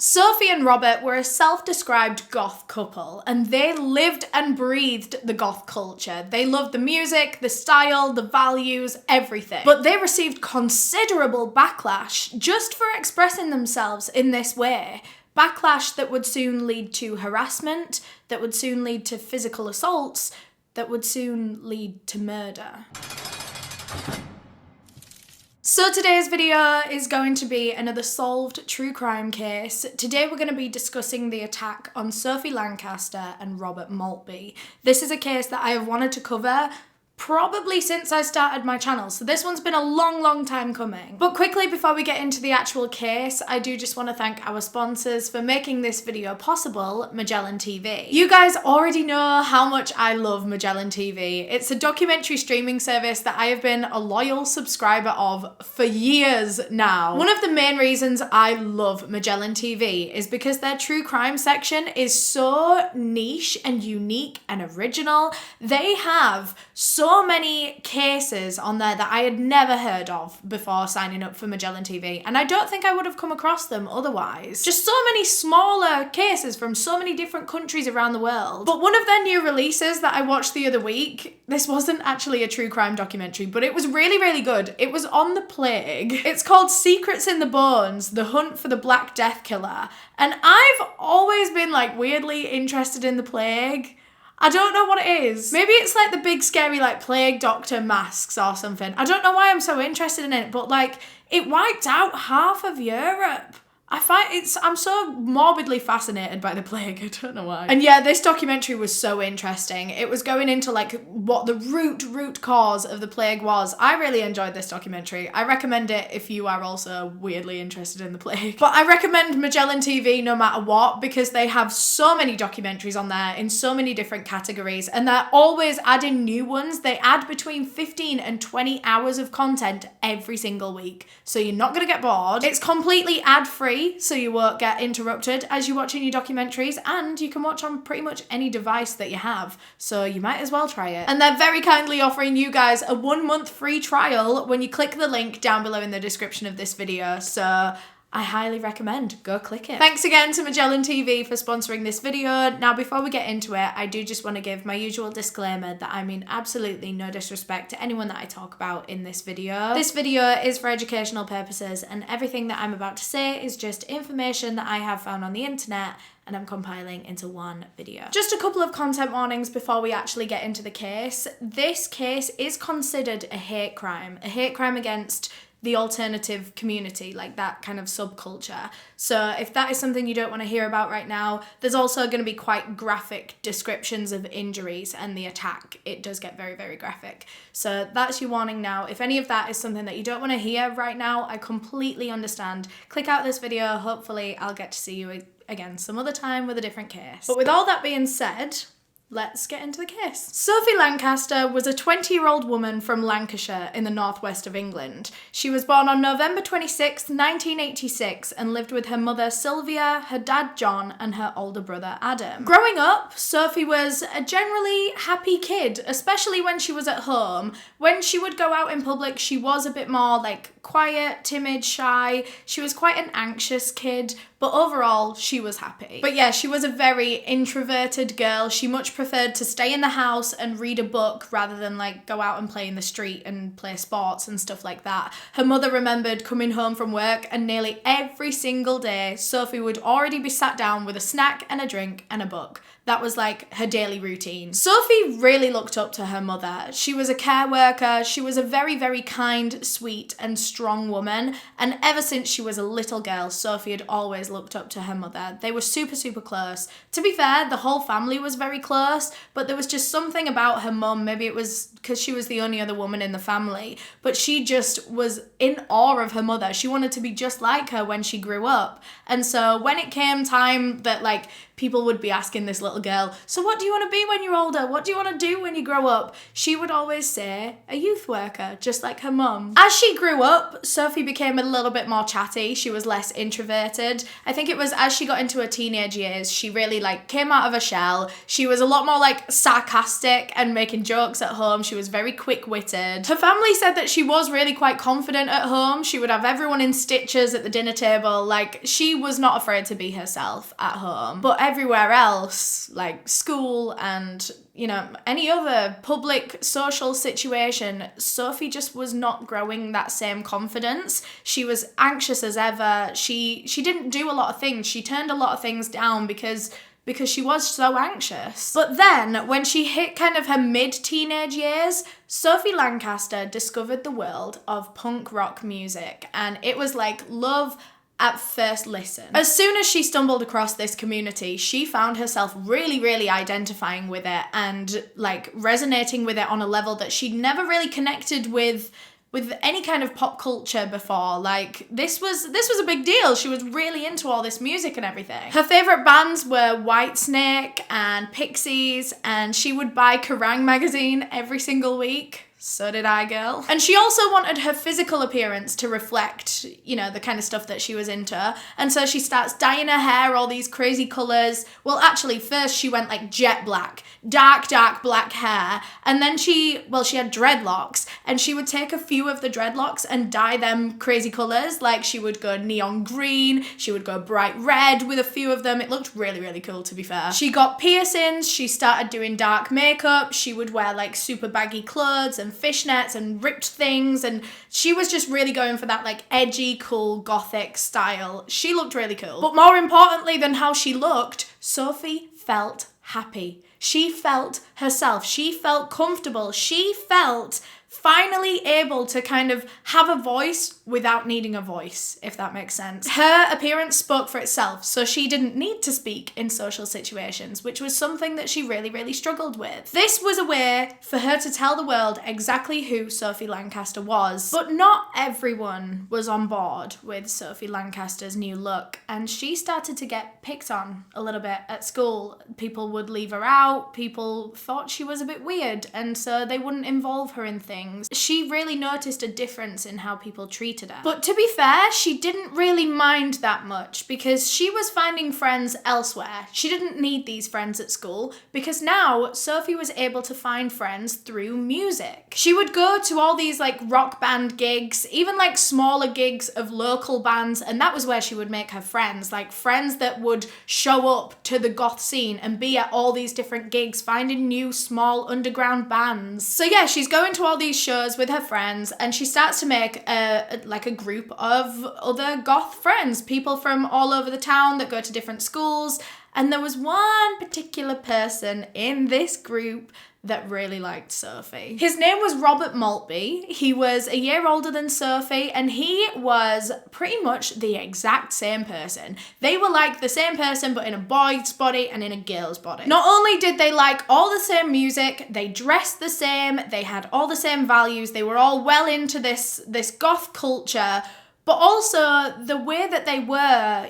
Sophie and Robert were a self-described goth couple, and they lived and breathed the goth culture. They loved the music, the style, the values, everything. But they received considerable backlash just for expressing themselves in this way. Backlash that would soon lead to harassment, that would soon lead to physical assaults, that would soon lead to murder. So today's video is going to be another solved true crime case. Today we're going to be discussing the attack on Sophie Lancaster and Robert Maltby. This is a case that I have wanted to cover probably since I started my channel, so this one's been a long time coming. But quickly, before we get into the actual case, I do just want to thank our sponsors for making this video possible, Magellan TV. You guys already know how much I love Magellan TV. It's a documentary streaming service that I have been a loyal subscriber of for years now. One of the main reasons I love Magellan TV is because their true crime section is so niche and unique and original. They have so many cases on there that I had never heard of before signing up for Magellan TV, and I don't think I would have come across them otherwise. Just so many smaller cases from so many different countries around the world. But one of their new releases that I watched the other week, this wasn't actually a true crime documentary, but it was really good. It was on the plague. It's called Secrets in the Bones: The Hunt for the Black Death Killer, and I've always been like weirdly interested in the plague. I don't know what it is. Maybe it's like the big scary like plague doctor masks or something. I don't know why I'm so interested in it, but like it wiped out half of Europe. I'm so morbidly fascinated by the plague, I don't know why. And yeah, this documentary was so interesting. It was going into like what the root cause of the plague was. I really enjoyed this documentary. I recommend it if you are also weirdly interested in the plague. But I recommend Magellan TV no matter what, because they have so many documentaries on there in so many different categories, and they're always adding new ones. They add between 15 and 20 hours of content every single week, so you're not gonna get bored. It's completely ad-free, so you won't get interrupted as you're watching your documentaries, and you can watch on pretty much any device that you have, so you might as well try it. And they're very kindly offering you guys a 1-month free trial when you click the link down below in the description of this video, so I highly recommend go click it. Thanks again to Magellan TV for sponsoring this video. Now before we get into it, I do just want to give my usual disclaimer that I mean absolutely no disrespect to anyone that I talk about in this video. This video is for educational purposes, and everything that I'm about to say is just information that I have found on the internet and I'm compiling into one video. Just a couple of content warnings before we actually get into the case. This case is considered a hate crime against the alternative community, like that kind of subculture. So if that is something you don't want to hear about right now, there's also going to be quite graphic descriptions of injuries and the attack. It does get very graphic. So that's your warning now. If any of that is something that you don't want to hear right now, I completely understand. Click out this video. Hopefully I'll get to see you again some other time with a different case. But with all that being said, let's get into the case. Sophie Lancaster was a 20-year-old woman from Lancashire in the northwest of England. She was born on November 26, 1986 and lived with her mother Sylvia, her dad John and her older brother Adam. Growing up, Sophie was a generally happy kid, especially when she was at home. When she would go out in public, she was a bit more like quiet, timid, shy. She was quite an anxious kid, but overall she was happy. But yeah, she was a very introverted girl. She much preferred to stay in the house and read a book rather than like go out and play in the street and play sports and stuff like that. Her mother remembered coming home from work and nearly every single day Sophie would already be sat down with a snack and a drink and a book. That was like her daily routine. Sophie really looked up to her mother. She was a care worker. She was a very kind, sweet and strong woman. And ever since she was a little girl, Sophie had always looked up to her mother. They were super close. To be fair, the whole family was very close, but there was just something about her mum. Maybe it was because she was the only other woman in the family, but she just was in awe of her mother. She wanted to be just like her when she grew up. And so when it came time that like people would be asking this little girl, so what do you want to be when you're older? What do you want to do when you grow up? She would always say a youth worker, just like her mum. As she grew up, Sophie became a little bit more chatty. She was less introverted. I think it was as she got into her teenage years, she really came out of her shell. She was a lot more sarcastic and making jokes at home. She was very quick-witted. Her family said that she was really quite confident at home. She would have everyone in stitches at the dinner table. She was not afraid to be herself at home. But everywhere else, school and, any other public social situation, Sophie just was not growing that same confidence. She was anxious as ever. She didn't do a lot of things. She turned a lot of things down because she was so anxious. But then, when she hit kind of her mid-teenage years, Sophie Lancaster discovered the world of punk rock music, and it was love at first listen. As soon as she stumbled across this community, she found herself really, really identifying with it and resonating with it on a level that she'd never really connected with any kind of pop culture before. This was a big deal. She was really into all this music and everything. Her favourite bands were Whitesnake and Pixies, and she would buy Kerrang! Magazine every single week. So did I, girl. And she also wanted her physical appearance to reflect, the kind of stuff that she was into. And so she starts dyeing her hair all these crazy colours. Well, actually, first she went jet black, dark black hair. And then she had dreadlocks, and she would take a few of the dreadlocks and dye them crazy colours. She would go neon green, she would go bright red with a few of them. It looked really, really cool, to be fair. She got piercings, she started doing dark makeup, she would wear super baggy clothes and fishnets and ripped things, and she was just really going for that edgy, cool, gothic style. She looked really cool. But more importantly than how she looked, Sophie felt happy. She felt herself. She felt comfortable. She felt finally able to kind of have a voice without needing a voice, if that makes sense. Her appearance spoke for itself, so she didn't need to speak in social situations, which was something that she really, really struggled with. This was a way for her to tell the world exactly who Sophie Lancaster was, but not everyone was on board with Sophie Lancaster's new look, and she started to get picked on a little bit at school. People would leave her out, people thought she was a bit weird, and so they wouldn't involve her in things. She really noticed a difference in how people treated her. But to be fair, she didn't really mind that much because she was finding friends elsewhere. She didn't need these friends at school because now Sophie was able to find friends through music. She would go to all these rock band gigs, even smaller gigs of local bands, and that was where she would make her friends, friends that would show up to the goth scene and be at all these different gigs, finding new small underground bands. So yeah, she's going to all these shows with her friends, and she starts to make a group of other goth friends, people from all over the town that go to different schools. And there was one particular person in this group that really liked Sophie. His name was Robert Maltby. He was a year older than Sophie, and he was pretty much the exact same person. They were the same person, but in a boy's body and in a girl's body. Not only did they like all the same music, they dressed the same, they had all the same values, they were all well into this goth culture, but also the way that they were,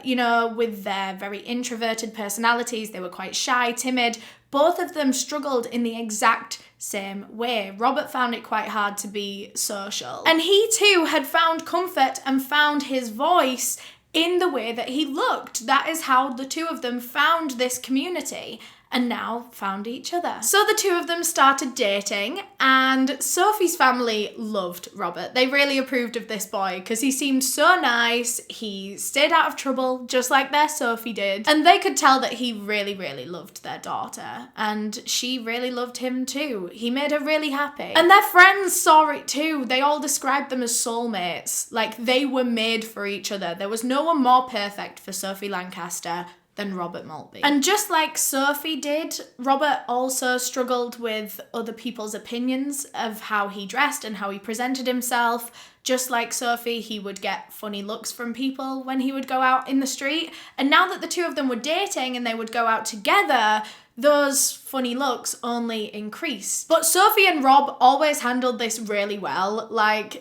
with their very introverted personalities, they were quite shy, timid. Both of them struggled in the exact same way. Robert found it quite hard to be social. And he too had found comfort and found his voice in the way that he looked. That is how the two of them found this community and now found each other. So the two of them started dating, and Sophie's family loved Robert. They really approved of this boy because he seemed so nice, he stayed out of trouble just like their Sophie did, and they could tell that he really, really loved their daughter, and she really loved him too. He made her really happy. And their friends saw it too. They all described them as soulmates, they were made for each other. There was no one more perfect for Sophie Lancaster than Robert Maltby. And just like Sophie did, Robert also struggled with other people's opinions of how he dressed and how he presented himself. Just like Sophie, he would get funny looks from people when he would go out in the street. And now that the two of them were dating and they would go out together, those funny looks only increased. But Sophie and Rob always handled this really well.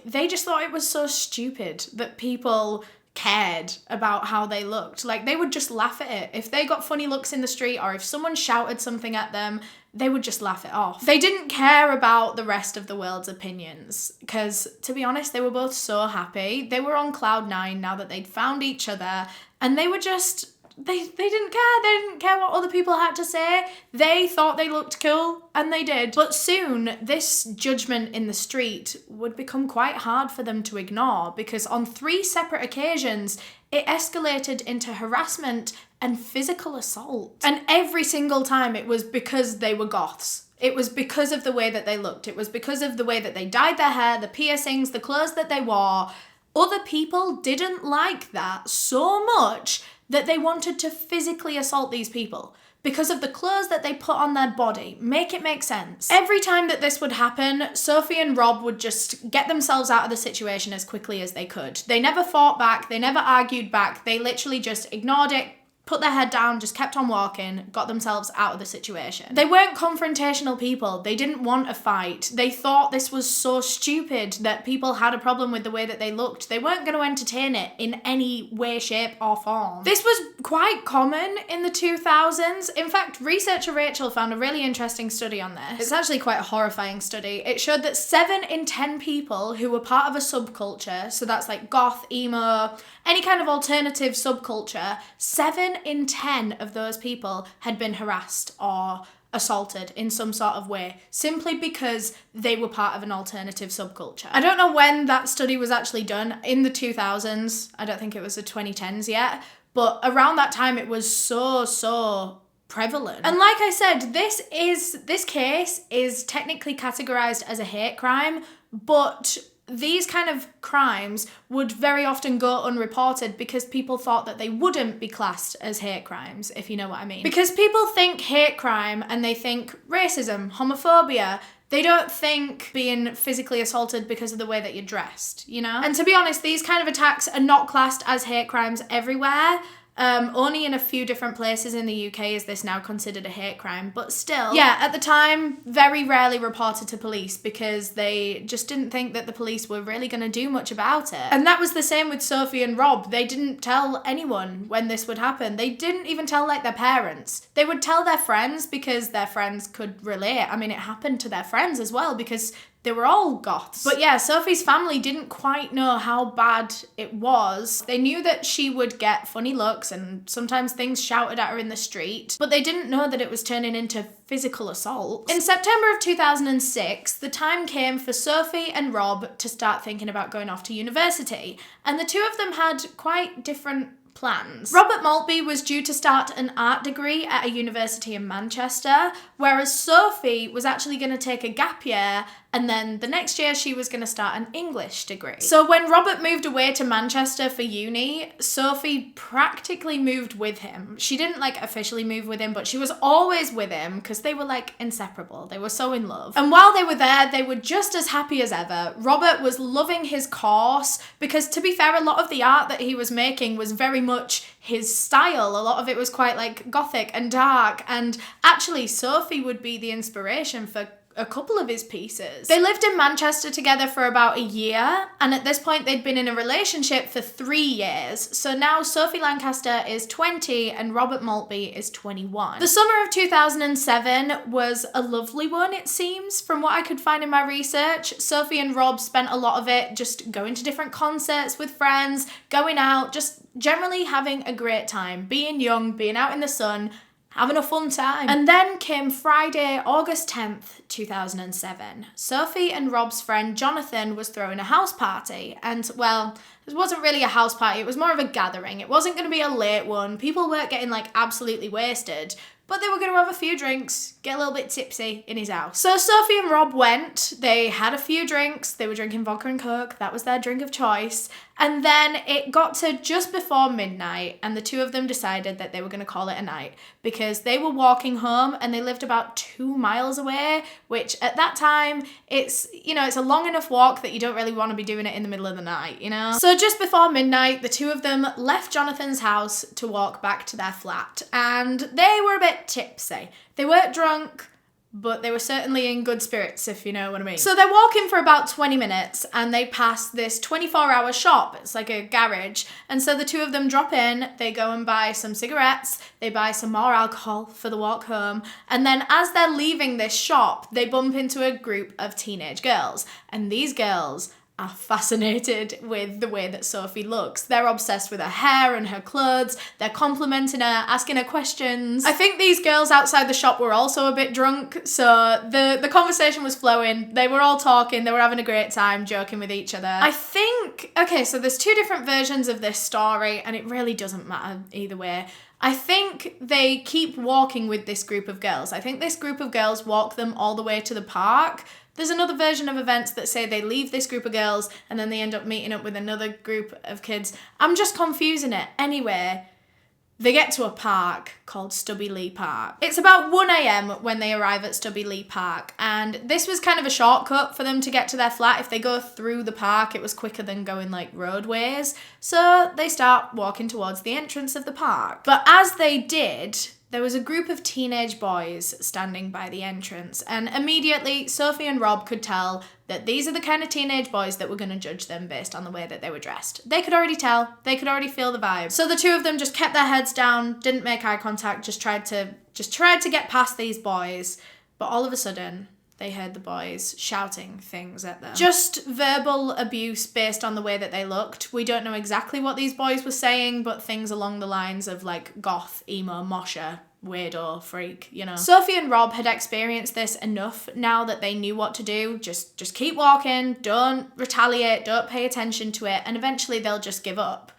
They just thought it was so stupid that people cared about how they looked. Like, they would just laugh at it. If they got funny looks in the street or if someone shouted something at them, they would just laugh it off. They didn't care about the rest of the world's opinions because, to be honest, they were both so happy. They were on cloud nine now that they'd found each other, and they were just... They didn't care. They didn't care what other people had to say. They thought they looked cool, and they did. But soon, this judgment in the street would become quite hard for them to ignore because on 3 separate occasions, it escalated into harassment and physical assault. And every single time it was because they were goths. It was because of the way that they looked. It was because of the way that they dyed their hair, the piercings, the clothes that they wore. Other people didn't like that so much that they wanted to physically assault these people because of the clothes that they put on their body. Make it make sense. Every time that this would happen, Sophie and Rob would just get themselves out of the situation as quickly as they could. They never fought back, they never argued back, they literally just ignored it, put their head down, just kept on walking, got themselves out of the situation. They weren't confrontational people. They didn't want a fight. They thought this was so stupid that people had a problem with the way that they looked. They weren't going to entertain it in any way, shape, or form. This was quite common in the 2000s. In fact, researcher Rachel found a really interesting study on this. It's actually quite a horrifying study. It showed that 7 in 10 people who were part of a subculture, so that's like goth, emo, any kind of alternative subculture, 7 in 10 of those people had been harassed or assaulted in some sort of way, simply because they were part of an alternative subculture. I don't know when that study was actually done, in the 2000s. I don't think it was the 2010s yet, but around that time it was so prevalent. And like I said, this case is technically categorized as a hate crime, but these kind of crimes would very often go unreported because people thought that they wouldn't be classed as hate crimes, if you know what I mean. Because people think hate crime and they think racism, homophobia. They don't think being physically assaulted because of the way that you're dressed, you know? And to be honest, these kind of attacks are not classed as hate crimes everywhere. Only in a few different places in the UK is this now considered a hate crime, but still, yeah, at the time, very rarely reported to police because they just didn't think that the police were really going to do much about it. And that was the same with Sophie and Rob. They didn't tell anyone when this would happen. They didn't even tell, like, their parents. They would tell their friends because their friends could relate. I mean, it happened to their friends as well because they were all goths. But yeah, Sophie's family didn't quite know how bad it was. They knew that she would get funny looks and sometimes things shouted at her in the street, but they didn't know that it was turning into physical assault. In September of 2006, the time came for Sophie and Rob to start thinking about going off to university, and the two of them had quite different plans. Robert Maltby was due to start an art degree at a university in Manchester, whereas Sophie was actually going to take a gap year, and then the next year she was going to start an English degree. So when Robert moved away to Manchester for uni, Sophie practically moved with him. She didn't like officially move with him, but she was always with him because they were like inseparable. They were so in love. And while they were there, they were just as happy as ever. Robert was loving his course because, to be fair, a lot of the art that he was making was very much his style. A lot of it was quite like gothic and dark, and actually Sophie would be the inspiration for a couple of his pieces. They lived in Manchester together for about a year, and at this point they'd been in a relationship for 3 years. So now Sophie Lancaster is 20 and Robert Maltby is 21. The summer of 2007 was a lovely one, it seems, from what I could find in my research. Sophie and Rob spent a lot of it just going to different concerts with friends, going out, just generally having a great time, being young, being out in the sun, having a fun time. And then came Friday, August 10th, 2007. Sophie and Rob's friend Jonathan was throwing a house party. And, well, it wasn't really a house party, it was more of a gathering. It wasn't going to be a late one. People weren't getting, like, absolutely wasted, but they were going to have a few drinks, get a little bit tipsy in his house. So Sophie and Rob went, they had a few drinks, they were drinking vodka and coke, that was their drink of choice, and then it got to just before midnight, and the two of them decided that they were going to call it a night, because they were walking home, and they lived about 2 miles away, which at that time, it's a long enough walk that you don't really want to be doing it in the middle of the night, you know? So just before midnight, the two of them left Jonathan's house to walk back to their flat, and they were a bit tipsy. They weren't drunk, but they were certainly in good spirits, if you know what I mean. So they're walking for about 20 minutes and they pass this 24-hour shop. It's like a garage. And so the two of them drop in, they go and buy some cigarettes, they buy some more alcohol for the walk home. And then as they're leaving this shop, they bump into a group of teenage girls. And these girls are fascinated with the way that Sophie looks. They're obsessed with her hair and her clothes. They're complimenting her, asking her questions. I think these girls outside the shop were also a bit drunk, so the conversation was flowing. They were all talking, they were having a great time, joking with each other. I think, okay, so there's two different versions of this story, and it really doesn't matter either way. I think they keep walking with this group of girls. I think this group of girls walk them all the way to the park. There's another version of events that say they leave this group of girls and then they end up meeting up with another group of kids. I'm just confusing it. Anyway, they get to a park called Stubby Lee Park. It's about 1 a.m. when they arrive at Stubby Lee Park, and this was kind of a shortcut for them to get to their flat. If they go through the park, it was quicker than going like roadways. So they start walking towards the entrance of the park. But as they did, there was a group of teenage boys standing by the entrance, and immediately Sophie and Rob could tell that these are the kind of teenage boys that were going to judge them based on the way that they were dressed. They could already tell. They could already feel the vibe. So the two of them just kept their heads down, didn't make eye contact, just tried to get past these boys. But all of a sudden, they heard the boys shouting things at them. Just verbal abuse based on the way that they looked. We don't know exactly what these boys were saying, but things along the lines of like goth, emo, mosher, weirdo, freak, you know. Sophie and Rob had experienced this enough now that they knew what to do. Just keep walking, don't retaliate, don't pay attention to it, and eventually they'll just give up.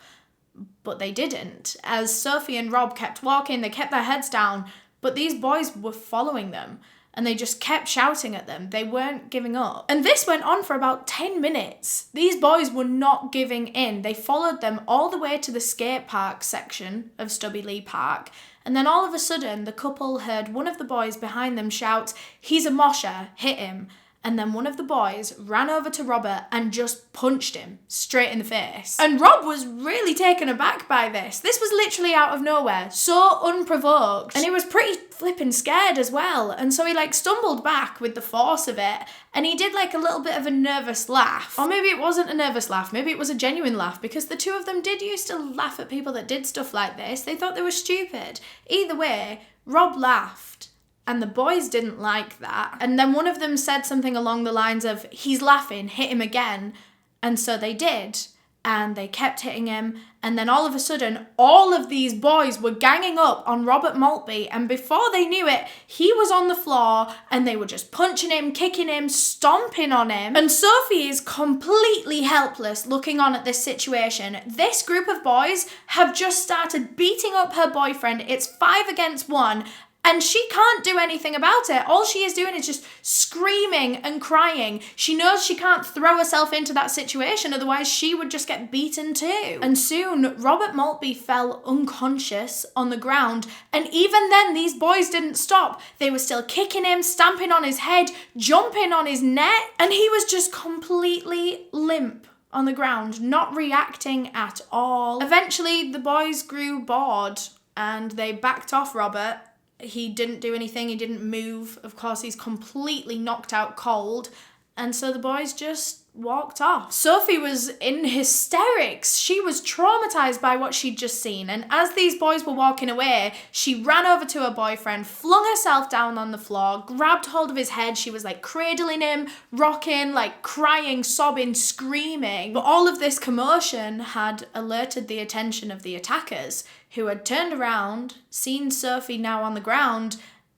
But they didn't. As Sophie and Rob kept walking, they kept their heads down, but these boys were following them. And they just kept shouting at them. They weren't giving up. And this went on for about 10 minutes. These boys were not giving in. They followed them all the way to the skate park section of Stubby Lee Park. And then all of a sudden, the couple heard one of the boys behind them shout, "He's a mosher, hit him." And then one of the boys ran over to Robert and just punched him straight in the face. And Rob was really taken aback by this. This was literally out of nowhere, so unprovoked. And he was pretty flipping scared as well. And so he like stumbled back with the force of it. And he did like a little bit of a nervous laugh. Or maybe it wasn't a nervous laugh. Maybe it was a genuine laugh, because the two of them did used to laugh at people that did stuff like this. They thought they were stupid. Either way, Rob laughed. And the boys didn't like that. And then one of them said something along the lines of, "He's laughing, hit him again." And so they did. And they kept hitting him. And then all of a sudden, all of these boys were ganging up on Robert Maltby. And before they knew it, he was on the floor and they were just punching him, kicking him, stomping on him. And Sophie is completely helpless looking on at this situation. This group of boys have just started beating up her boyfriend. It's 5 against 1. And she can't do anything about it. All she is doing is just screaming and crying. She knows she can't throw herself into that situation, otherwise she would just get beaten too. And soon, Robert Maltby fell unconscious on the ground. And even then, these boys didn't stop. They were still kicking him, stamping on his head, jumping on his neck. And he was just completely limp on the ground, not reacting at all. Eventually, the boys grew bored and they backed off Robert. He didn't do anything, he didn't move. Of course, he's completely knocked out cold. And so the boys just walked off. Sophie was in hysterics. She was traumatized by what she'd just seen. And as these boys were walking away, she ran over to her boyfriend, flung herself down on the floor, grabbed hold of his head. She was like cradling him, rocking, like crying, sobbing, screaming. But all of this commotion had alerted the attention of the attackers, who had turned around, seen Sophie now on the ground,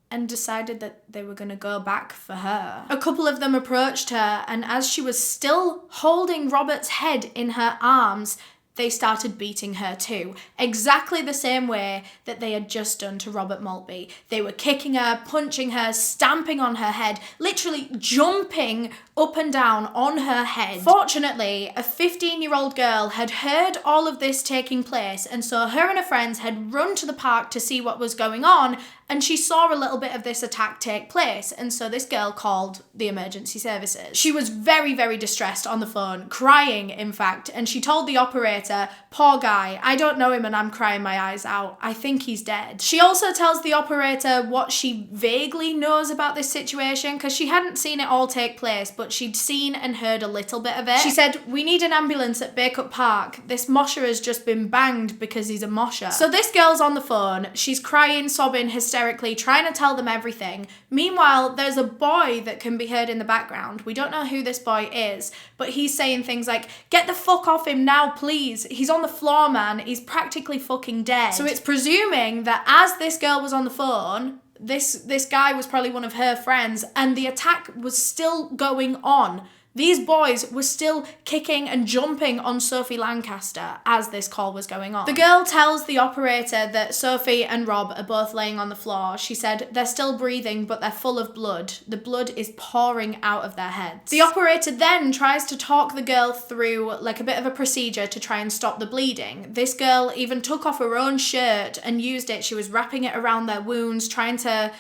and decided that they were going to go back for her. A couple of them approached her, and as she was still holding Robert's head in her arms, they started beating her too, exactly the same way that they had just done to Robert Maltby. They were kicking her, punching her, stamping on her head, literally jumping up and down on her head. Fortunately, a 15-year-old girl had heard all of this taking place, and so her and her friends had run to the park to see what was going on, and she saw a little bit of this attack take place, and so this girl called the emergency services. She was very, very distressed on the phone, crying in fact, and she told the operator operator, "Poor guy, I don't know him and I'm crying my eyes out. I think he's dead." She also tells the operator what she vaguely knows about this situation, because she hadn't seen it all take place, but she'd seen and heard a little bit of it. She said, "We need an ambulance at Bacup Park. This mosher has just been banged because he's a mosher." So this girl's on the phone. She's crying, sobbing, hysterically, trying to tell them everything. Meanwhile, there's a boy that can be heard in the background. We don't know who this boy is, but he's saying things like, "Get the fuck off him now, please. He's on the floor, man. He's practically fucking dead." So it's presuming that as this girl was on the phone, this guy was probably one of her friends, and the attack was still going on. These boys were still kicking and jumping on Sophie Lancaster as this call was going on. The girl tells the operator that Sophie and Rob are both laying on the floor. She said, "They're still breathing, but they're full of blood. The blood is pouring out of their heads." The operator then tries to talk the girl through like a bit of a procedure to try and stop the bleeding. This girl even took off her own shirt and used it. She was wrapping it around their wounds, trying to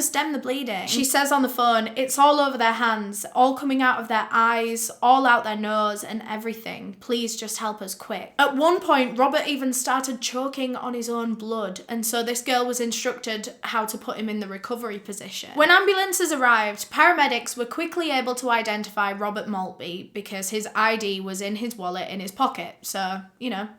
stem the bleeding. She says on the phone, "It's all over their hands, all coming out of their eyes, all out their nose and everything. Please just help us quick." At one point, Robert even started choking on his own blood, and so this girl was instructed how to put him in the recovery position. When ambulances arrived, paramedics were quickly able to identify Robert Maltby because his ID was in his wallet in his pocket. So,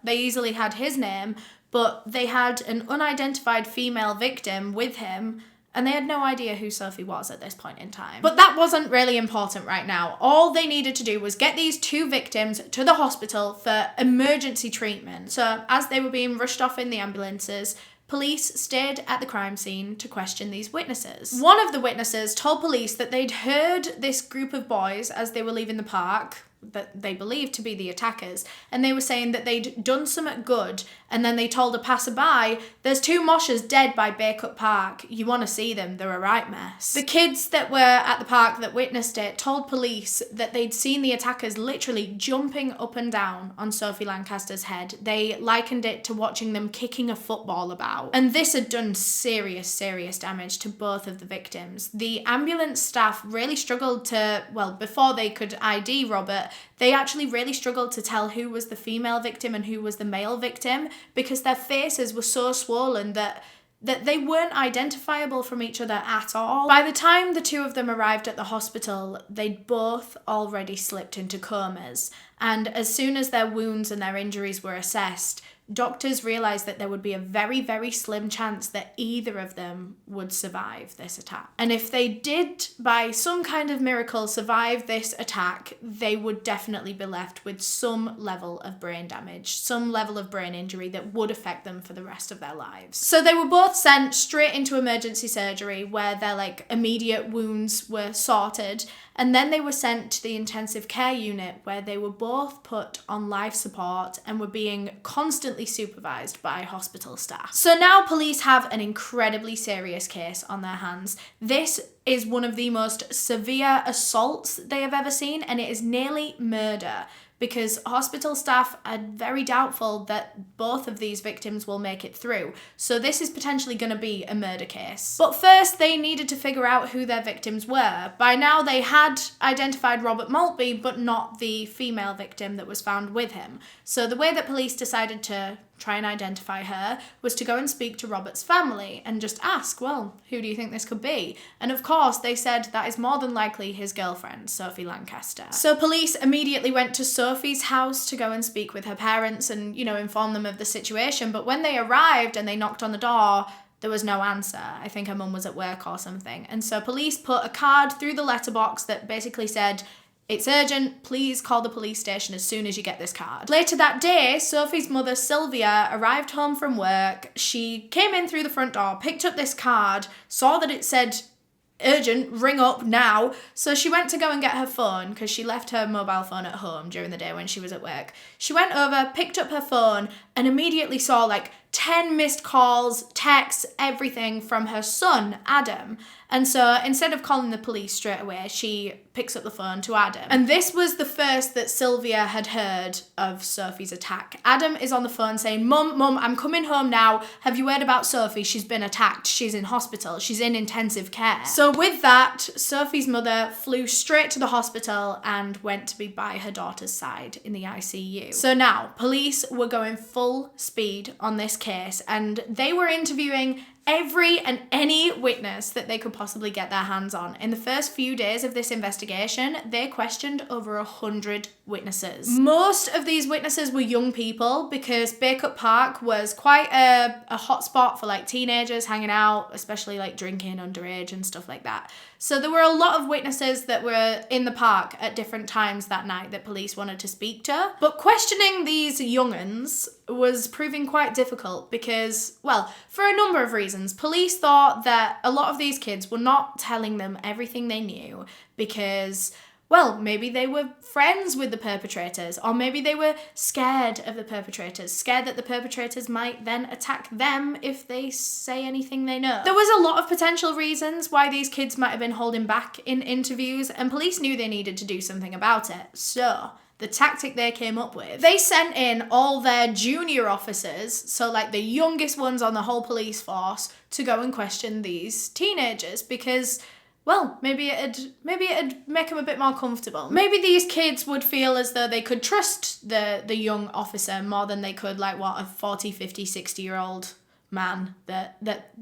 they easily had his name, but they had an unidentified female victim with him, and they had no idea who Sophie was at this point in time. But that wasn't really important right now. All they needed to do was get these two victims to the hospital for emergency treatment. So as they were being rushed off in the ambulances, police stayed at the crime scene to question these witnesses. One of the witnesses told police that they'd heard this group of boys as they were leaving the park, that they believed to be the attackers, and they were saying that they'd done something good, and then they told a passerby, "There's two moshers dead by Bacup Park. You want to see them, they're a right mess." The kids that were at the park that witnessed it told police that they'd seen the attackers literally jumping up and down on Sophie Lancaster's head. They likened it to watching them kicking a football about. And this had done serious damage to both of the victims. The ambulance staff really struggled to, before they could ID Robert, they actually really struggled to tell who was the female victim and who was the male victim, because their faces were so swollen that they weren't identifiable from each other at all. By the time the two of them arrived at the hospital, they'd both already slipped into comas, and as soon as their wounds and their injuries were assessed, doctors realised that there would be a very slim chance that either of them would survive this attack. And if they did, by some kind of miracle, survive this attack, they would definitely be left with some level of brain damage, some level of brain injury that would affect them for the rest of their lives. So they were both sent straight into emergency surgery, where their immediate wounds were sorted, and then they were sent to the intensive care unit, where they were both put on life support and were being constantly supervised by hospital staff. So now police have an incredibly serious case on their hands. This is one of the most severe assaults they have ever seen, and it is nearly murder, because hospital staff are very doubtful that both of these victims will make it through. So this is potentially going to be a murder case. But first, they needed to figure out who their victims were. By now, they had identified Robert Maltby, but not the female victim that was found with him. So the way that police decided to try and identify her was to go and speak to Robert's family and just ask, who do you think this could be? And of course, they said that is more than likely his girlfriend, Sophie Lancaster. So police immediately went to Sophie's house to go and speak with her parents and, inform them of the situation. But when they arrived and they knocked on the door, there was no answer. I think her mum was at work or something. And so police put a card through the letterbox that basically said, "It's urgent, please call the police station as soon as you get this card." Later that day, Sophie's mother, Sylvia, arrived home from work. She came in through the front door, picked up this card, saw that it said, "Urgent, ring up now." So she went to go and get her phone, because she left her mobile phone at home during the day when she was at work. She went over, picked up her phone, and immediately saw 10 missed calls, texts, everything from her son, Adam. And so instead of calling the police straight away, she picks up the phone to Adam. And this was the first that Sylvia had heard of Sophie's attack. Adam is on the phone saying, Mum, I'm coming home now. Have you heard about Sophie? She's been attacked. She's in hospital. She's in intensive care. So with that, Sophie's mother flew straight to the hospital and went to be by her daughter's side in the ICU. So now, police were going full speed on this case, and they were interviewing every and any witness that they could possibly get their hands on. In the first few days of this investigation, they questioned over 100 witnesses. Most of these witnesses were young people because Baycutt Park was quite a hot spot for like teenagers hanging out, especially like drinking underage and stuff like that. So there were a lot of witnesses that were in the park at different times that night that police wanted to speak to. But questioning these young'uns was proving quite difficult because, well, for a number of reasons. Police thought that a lot of these kids were not telling them everything they knew because, well, maybe they were friends with the perpetrators, or maybe they were scared of the perpetrators, scared that the perpetrators might then attack them if they say anything they know. There was a lot of potential reasons why these kids might have been holding back in interviews, and police knew they needed to do something about it. So the tactic they came up with, they sent in all their junior officers, so like the youngest ones on the whole police force, to go and question these teenagers because, well, maybe it'd make them a bit more comfortable. Maybe these kids would feel as though they could trust the young officer more than they could like what a 40, 50, 60-year-old man that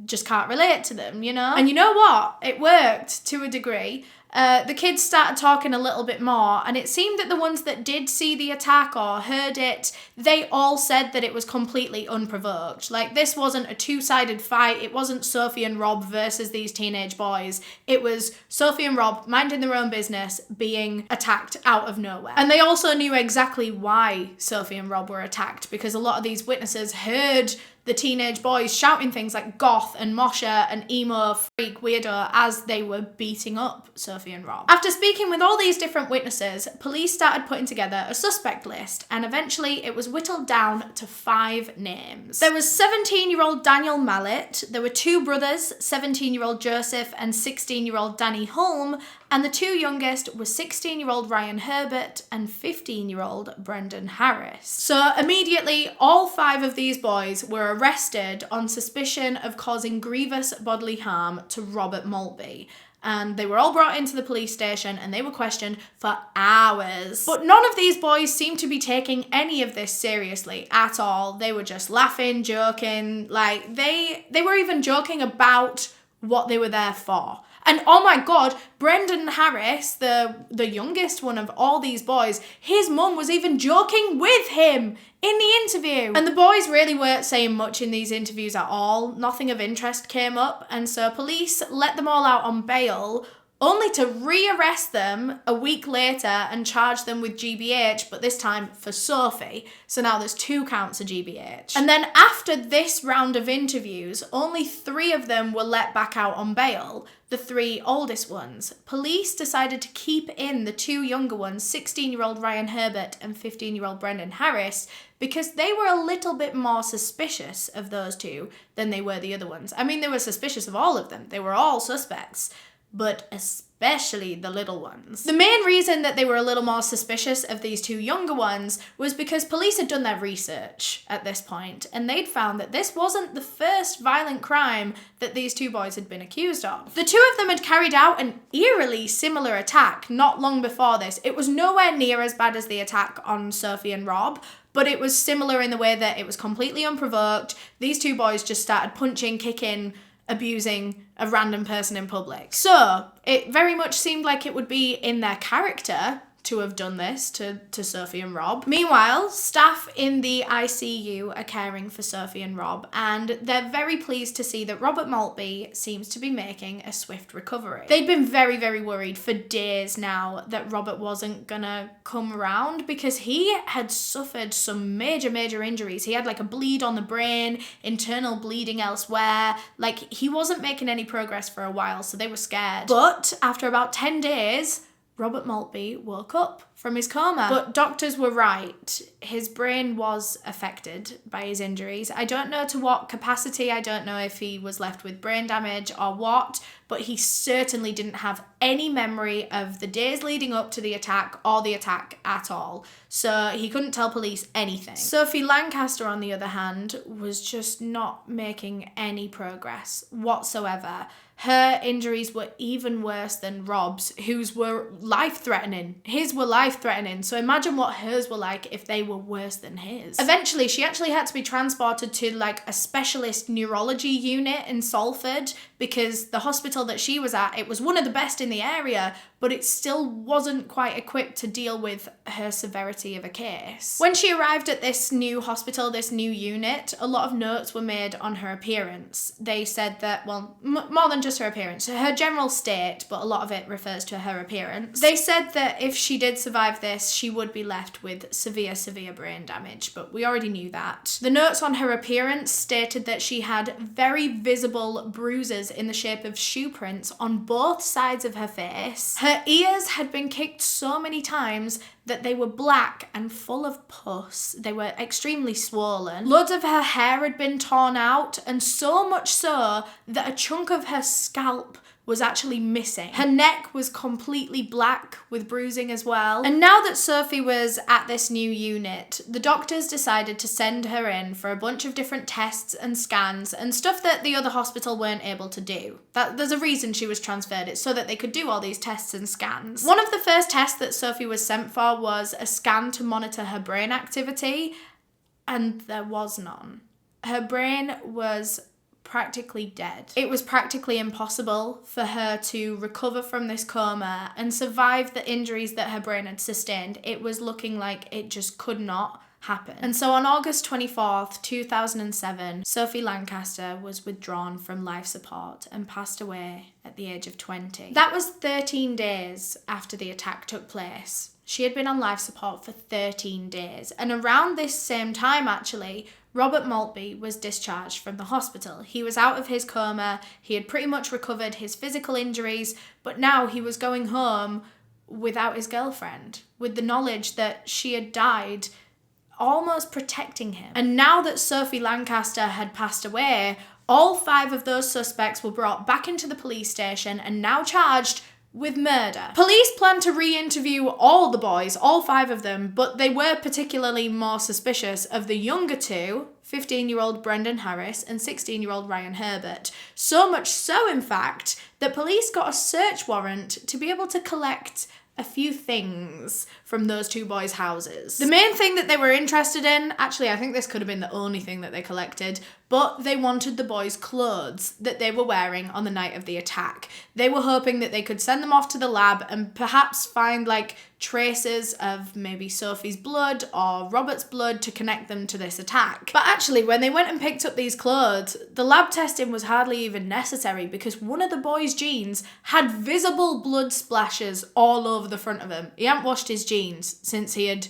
just can't relate to them, you know? And you know what? It worked to a degree. The kids started talking a little bit more, and it seemed that the ones that did see the attack or heard it, they all said that it was completely unprovoked. Like, this wasn't a two-sided fight. It wasn't Sophie and Rob versus these teenage boys. It was Sophie and Rob minding their own business, being attacked out of nowhere. And they also knew exactly why Sophie and Rob were attacked, because a lot of these witnesses heard the teenage boys shouting things like goth and mosher and emo, freak, weirdo as they were beating up Sophie and Rob. After speaking with all these different witnesses, police started putting together a suspect list, and eventually it was whittled down to 5 names. There was 17-year-old Daniel Mallet, there were 2 brothers, 17-year-old Joseph and 16-year-old Danny Holm, and the 2 youngest were 16-year-old Ryan Herbert and 15-year-old Brendan Harris. So immediately, all 5 of these boys were arrested on suspicion of causing grievous bodily harm to Robert Maltby. And they were all brought into the police station and they were questioned for hours. But none of these boys seemed to be taking any of this seriously at all. They were just laughing, joking, like they were even joking about what they were there for. And oh my God, Brendan Harris, the youngest one of all these boys, his mum was even joking with him in the interview. And the boys really weren't saying much in these interviews at all. Nothing of interest came up. And so police let them all out on bail, only to rearrest them a week later and charge them with GBH, but this time for Sophie. So now there's 2 counts of GBH. And then after this round of interviews, only 3 of them were let back out on bail, the 3 oldest ones. Police decided to keep in the 2 younger ones, 16-year-old Ryan Herbert and 15-year-old Brendan Harris, because they were a little bit more suspicious of those 2 than they were the other ones. I mean, they were suspicious of all of them. They were all suspects, but especially the little ones. The main reason that they were a little more suspicious of these 2 younger ones was because police had done their research at this point, and they'd found that this wasn't the first violent crime that these 2 boys had been accused of. The 2 of them had carried out an eerily similar attack not long before this. It was nowhere near as bad as the attack on Sophie and Rob, but it was similar in the way that it was completely unprovoked. These 2 boys just started punching, kicking, abusing a random person in public. So it very much seemed like it would be in their character to have done this to Sophie and Rob. Meanwhile, staff in the ICU are caring for Sophie and Rob, and they're very pleased to see that Robert Maltby seems to be making a swift recovery. They'd been very, very worried for days now that Robert wasn't gonna come around because he had suffered some major, major injuries. He had like a bleed on the brain, internal bleeding elsewhere. Like, he wasn't making any progress for a while, so they were scared. But after about 10 days, Robert Maltby woke up from his coma. But doctors were right. His brain was affected by his injuries. I don't know to what capacity. I don't know if he was left with brain damage or what, but he certainly didn't have any memory of the days leading up to the attack or the attack at all. So he couldn't tell police anything. Sophie Lancaster, on the other hand, was just not making any progress whatsoever. Her injuries were even worse than Rob's, whose were life-threatening. His were life-threatening, so imagine what hers were like if they were worse than his. Eventually, she actually had to be transported to like a specialist neurology unit in Salford because the hospital that she was at, it was one of the best in the area, but it still wasn't quite equipped to deal with her severity of a case. When she arrived at this new hospital, this new unit, a lot of notes were made on her appearance. They said that, well, more than just her appearance, her general state, but a lot of it refers to her appearance. They said that if she did survive this, she would be left with severe brain damage, but we already knew that. The notes on her appearance stated that she had very visible bruises in the shape of shoe prints on both sides of her face. Her ears had been kicked so many times that they were black and full of pus. They were extremely swollen. Loads of her hair had been torn out, and so much so that a chunk of her scalp was actually missing. Her neck was completely black with bruising as well. And now that Sophie was at this new unit, the doctors decided to send her in for a bunch of different tests and scans and stuff that the other hospital weren't able to do. There's a reason she was transferred. It's so that they could do all these tests and scans. One of the first tests that Sophie was sent for was a scan to monitor her brain activity, and there was none. Her brain was practically dead. It was practically impossible for her to recover from this coma and survive the injuries that her brain had sustained. It was looking like it just could not happen. And so on August 24th, 2007, Sophie Lancaster was withdrawn from life support and passed away at the age of 20. That was 13 days after the attack took place. She had been on life support for 13 days. And around this same time, actually, Robert Maltby was discharged from the hospital. He was out of his coma. He had pretty much recovered his physical injuries, but now he was going home without his girlfriend, with the knowledge that she had died almost protecting him. And now that Sophie Lancaster had passed away, all 5 of those suspects were brought back into the police station and now charged with murder. Police planned to re-interview all the boys, all 5 of them, but they were particularly more suspicious of the younger 2, 15-year-old Brendan Harris and 16-year-old Ryan Herbert. So much so, in fact, that police got a search warrant to be able to collect a few things from those 2 boys' houses. The main thing that they were interested in, actually I think this could have been the only thing that they collected, but they wanted the boys' clothes that they were wearing on the night of the attack. They were hoping that they could send them off to the lab and perhaps find like traces of maybe Sophie's blood or Robert's blood to connect them to this attack. But actually, when they went and picked up these clothes, the lab testing was hardly even necessary because one of the boys' jeans had visible blood splashes all over the front of him. He hadn't washed his jeans since he had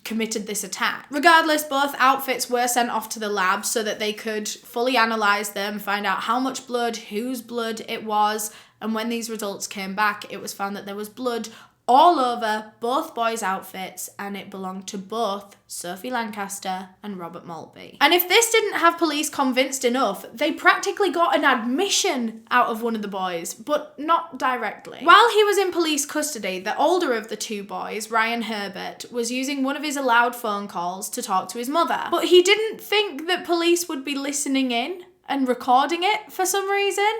committed this attack. Regardless, both outfits were sent off to the lab so that they could fully analyse them, find out how much blood, whose blood it was, and when these results came back, it was found that there was blood all over both boys' outfits, and it belonged to both Sophie Lancaster and Robert Maltby. And if this didn't have police convinced enough, they practically got an admission out of one of the boys, but not directly. While he was in police custody, the older of the 2 boys, Ryan Herbert, was using one of his allowed phone calls to talk to his mother. But he didn't think that police would be listening in and recording it for some reason.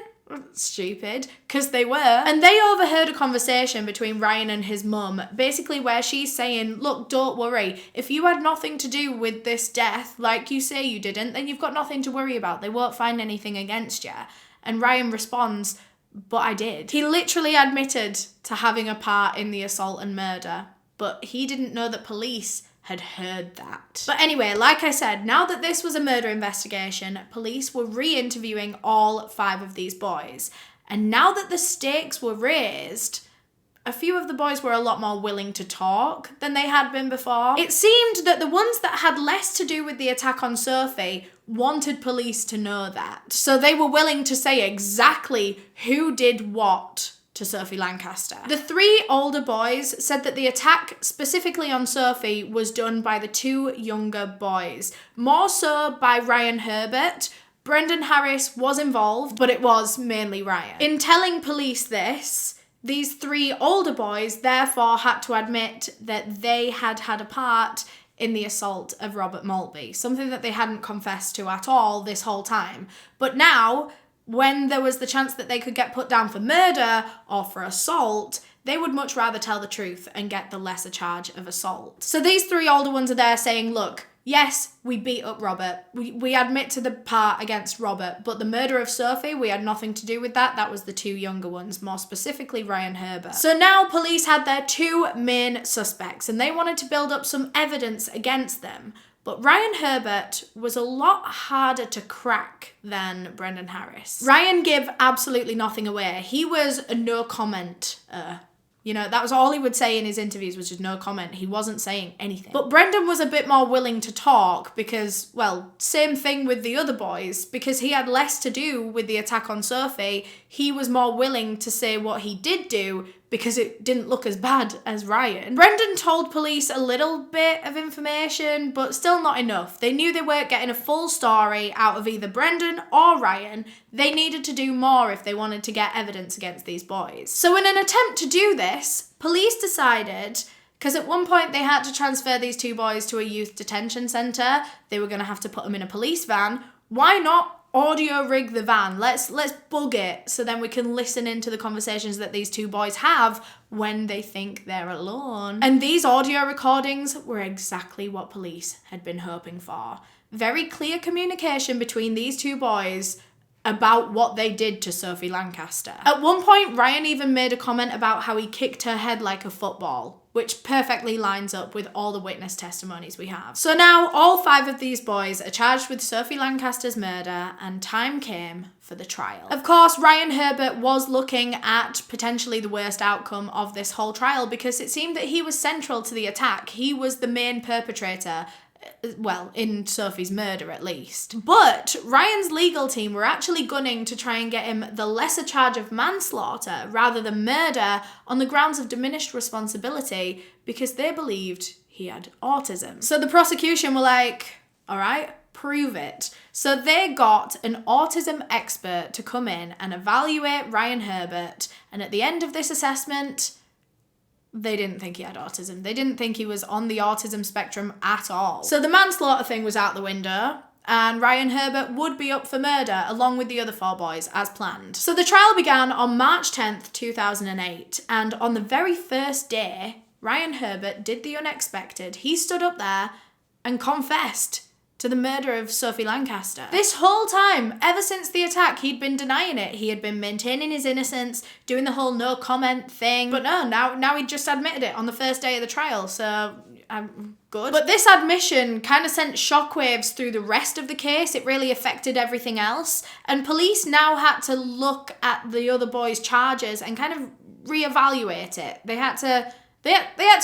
Stupid, because they were. And they overheard a conversation between Ryan and his mum, basically where she's saying, look, don't worry, if you had nothing to do with this death, like you say you didn't, then you've got nothing to worry about. They won't find anything against you. And Ryan responds, but I did. He literally admitted to having a part in the assault and murder, but he didn't know that police had heard that. But anyway, like I said, now that this was a murder investigation, police were re-interviewing all 5 of these boys. And now that the stakes were raised, a few of the boys were a lot more willing to talk than they had been before. It seemed that the ones that had less to do with the attack on Sophie wanted police to know that. So they were willing to say exactly who did what to Sophie Lancaster. The three older boys said that the attack specifically on Sophie was done by the two younger boys, more so by Ryan Herbert. Brendan Harris was involved, but it was mainly Ryan. In telling police this, these three older boys therefore had to admit that they had had a part in the assault of Robert Maltby, something that they hadn't confessed to at all this whole time. But now, when there was the chance that they could get put down for murder or for assault, they would much rather tell the truth and get the lesser charge of assault. So these three older ones are there saying, look, yes, we beat up Robert. We admit to the part against Robert, but the murder of Sophie, we had nothing to do with that. That was the two younger ones, more specifically Ryan Herbert. So now police had their two main suspects and they wanted to build up some evidence against them. But Ryan Herbert was a lot harder to crack than Brendan Harris. Ryan gave absolutely nothing away. He was a no comment. That was all he would say in his interviews, was just no comment. He wasn't saying anything. But Brendan was a bit more willing to talk because, well, same thing with the other boys. Because he had less to do with the attack on Sophie, he was more willing to say what he did do because it didn't look as bad as Ryan. Brendan told police a little bit of information, but still not enough. They knew they weren't getting a full story out of either Brendan or Ryan. They needed to do more if they wanted to get evidence against these boys. So in an attempt to do this, police decided, because at one point they had to transfer these two boys to a youth detention centre, they were going to have to put them in a police van, why not audio rig the van? Let's bug it so then we can listen into the conversations that these two boys have when they think they're alone. And these audio recordings were exactly what police had been hoping for. Very clear communication between these two boys about what they did to Sophie Lancaster. At one point, Ryan even made a comment about how he kicked her head like a football, which perfectly lines up with all the witness testimonies we have. So now all five of these boys are charged with Sophie Lancaster's murder, and time came for the trial. Of course, Ryan Herbert was looking at potentially the worst outcome of this whole trial because it seemed that he was central to the attack. He was the main perpetrator, well, in Sophie's murder at least. But Ryan's legal team were actually gunning to try and get him the lesser charge of manslaughter rather than murder on the grounds of diminished responsibility because they believed he had autism. So the prosecution were like, all right, prove it. So they got an autism expert to come in and evaluate Ryan Herbert, and at the end of this assessment, they didn't think he had autism. They didn't think he was on the autism spectrum at all. So the manslaughter thing was out the window, and Ryan Herbert would be up for murder along with the other four boys as planned. So the trial began on March 10th, 2008, and on the very first day, Ryan Herbert did the unexpected. He stood up there and confessed to the murder of Sophie Lancaster. This whole time, ever since the attack, he'd been denying it. He had been maintaining his innocence, doing the whole no comment thing. But no, now he just admitted it on the first day of the trial, so I'm good. But this admission kind of sent shockwaves through the rest of the case. It really affected everything else. And police now had to look at the other boys' charges and kind of reevaluate it. They had to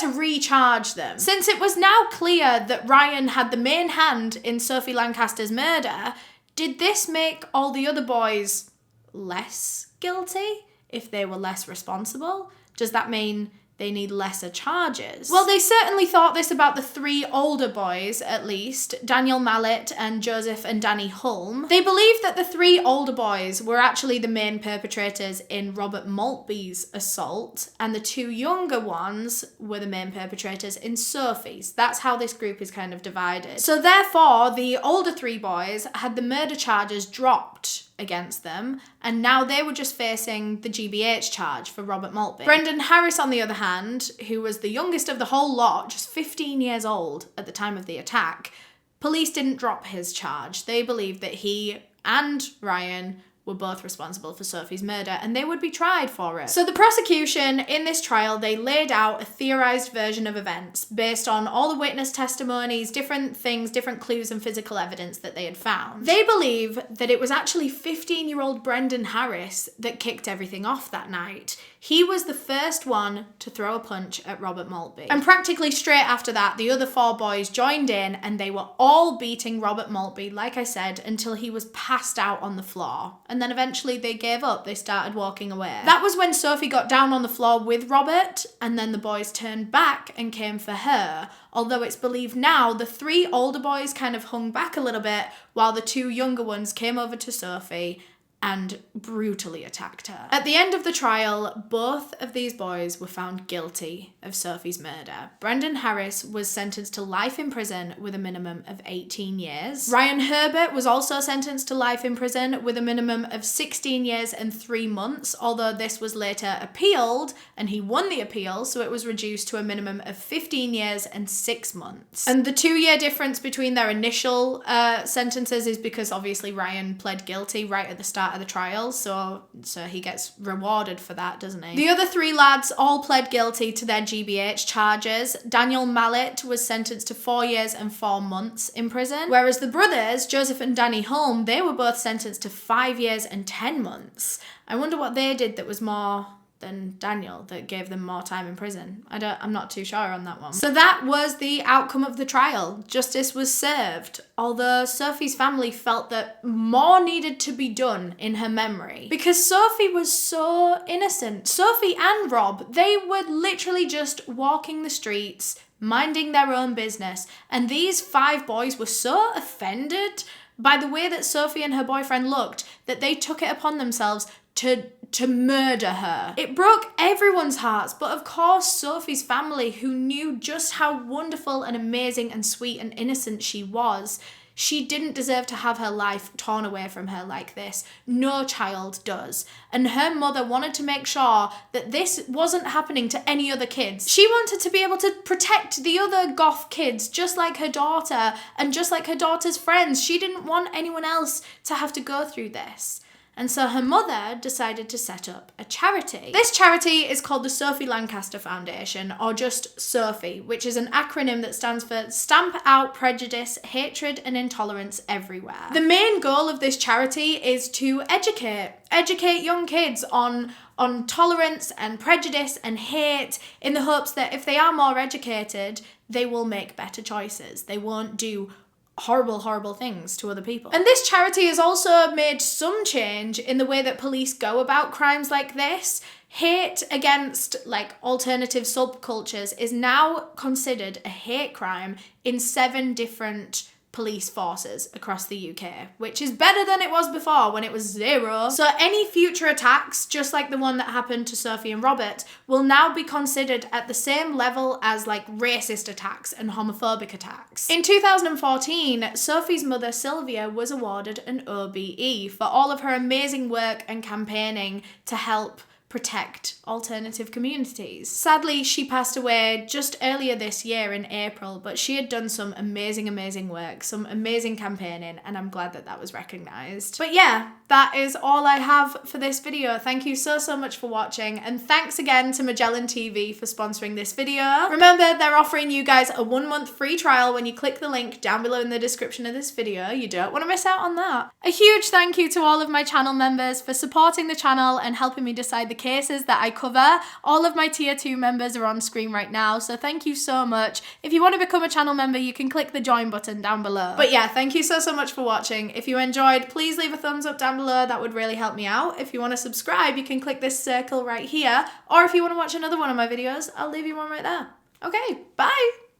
recharge them. Since it was now clear that Ryan had the main hand in Sophie Lancaster's murder, did this make all the other boys less guilty if they were less responsible? Does that mean they need lesser charges? Well, they certainly thought this about the three older boys, at least, Daniel Mallet and Joseph and Danny Hulme. They believed that the three older boys were actually the main perpetrators in Robert Maltby's assault, and the two younger ones were the main perpetrators in Sophie's. That's how this group is kind of divided. So therefore, the older three boys had the murder charges dropped against them, and now they were just facing the GBH charge for Robert Maltby. Brendan Harris, on the other hand, who was the youngest of the whole lot, just 15 years old at the time of the attack, police didn't drop his charge. They believed that he and Ryan were both responsible for Sophie's murder, and they would be tried for it. So the prosecution, in this trial, they laid out a theorized version of events based on all the witness testimonies, different things, different clues and physical evidence that they had found. They believe that it was actually 15-year-old Brendan Harris that kicked everything off that night. He was the first one to throw a punch at Robert Maltby. And practically straight after that, the other four boys joined in and they were all beating Robert Maltby, like I said, until he was passed out on the floor. And and then eventually they gave up. They started walking away. That was when Sophie got down on the floor with Robert, and then the boys turned back and came for her. Although it's believed now the 3 older boys kind of hung back a little bit while the 2 younger ones came over to Sophie and brutally attacked her. At the end of the trial, both of these boys were found guilty of Sophie's murder. Brendan Harris was sentenced to life in prison with a minimum of 18 years. Ryan Herbert was also sentenced to life in prison with a minimum of 16 years and 3 months, although this was later appealed and he won the appeal, so it was reduced to a minimum of 15 years and 6 months. And the 2-year difference between their initial sentences is because obviously Ryan pled guilty right at the start of the trial, so he gets rewarded for that, doesn't he? The other 3 lads all pled guilty to their GBH charges. Daniel Mallet was sentenced to 4 years and 4 months in prison, whereas the brothers, Joseph and Danny Holm, they were both sentenced to 5 years and 10 months. I wonder what they did that was more than Daniel, that gave them more time in prison. I'm not too sure on that one. So that was the outcome of the trial. Justice was served, although Sophie's family felt that more needed to be done in her memory because Sophie was so innocent. Sophie and Rob, they were literally just walking the streets, minding their own business, and these 5 boys were so offended by the way that Sophie and her boyfriend looked that they took it upon themselves to murder her. It broke everyone's hearts, but of course Sophie's family, who knew just how wonderful and amazing and sweet and innocent she was. She didn't deserve to have her life torn away from her like this. No child does. And her mother wanted to make sure that this wasn't happening to any other kids. She wanted to be able to protect the other Goth kids, just like her daughter and just like her daughter's friends. She didn't want anyone else to have to go through this. And so her mother decided to set up a charity. This charity is called the Sophie Lancaster Foundation, or just Sophie, which is an acronym that stands for Stamp Out Prejudice, Hatred and Intolerance Everywhere. The main goal of this charity is to educate young kids on tolerance and prejudice and hate, in the hopes that if they are more educated, they will make better choices. They won't do horrible things to other people. And this charity has also made some change in the way that police go about crimes like this. Hate against alternative subcultures is now considered a hate crime in 7 different police forces across the UK, which is better than it was before when it was 0. So any future attacks, just like the one that happened to Sophie and Robert, will now be considered at the same level as racist attacks and homophobic attacks. In 2014, Sophie's mother Sylvia was awarded an OBE for all of her amazing work and campaigning to help protect alternative communities. Sadly, she passed away just earlier this year in April, but she had done some amazing work, some amazing campaigning, and I'm glad that that was recognised. But yeah, that is all I have for this video. Thank you so much for watching, and thanks again to Magellan TV for sponsoring this video. Remember, they're offering you guys a 1-month free trial when you click the link down below in the description of this video. You don't want to miss out on that. A huge thank you to all of my channel members for supporting the channel and helping me decide the cases that I cover. All of my tier 2 members are on screen right now, so thank you so much. If you want to become a channel member, you can click the join button down below. But yeah, thank you so much for watching. If you enjoyed, please leave a thumbs up down below. That would really help me out. If you want to subscribe, you can click this circle right here, or if you want to watch another one of my videos, I'll leave you one right there. Okay, bye!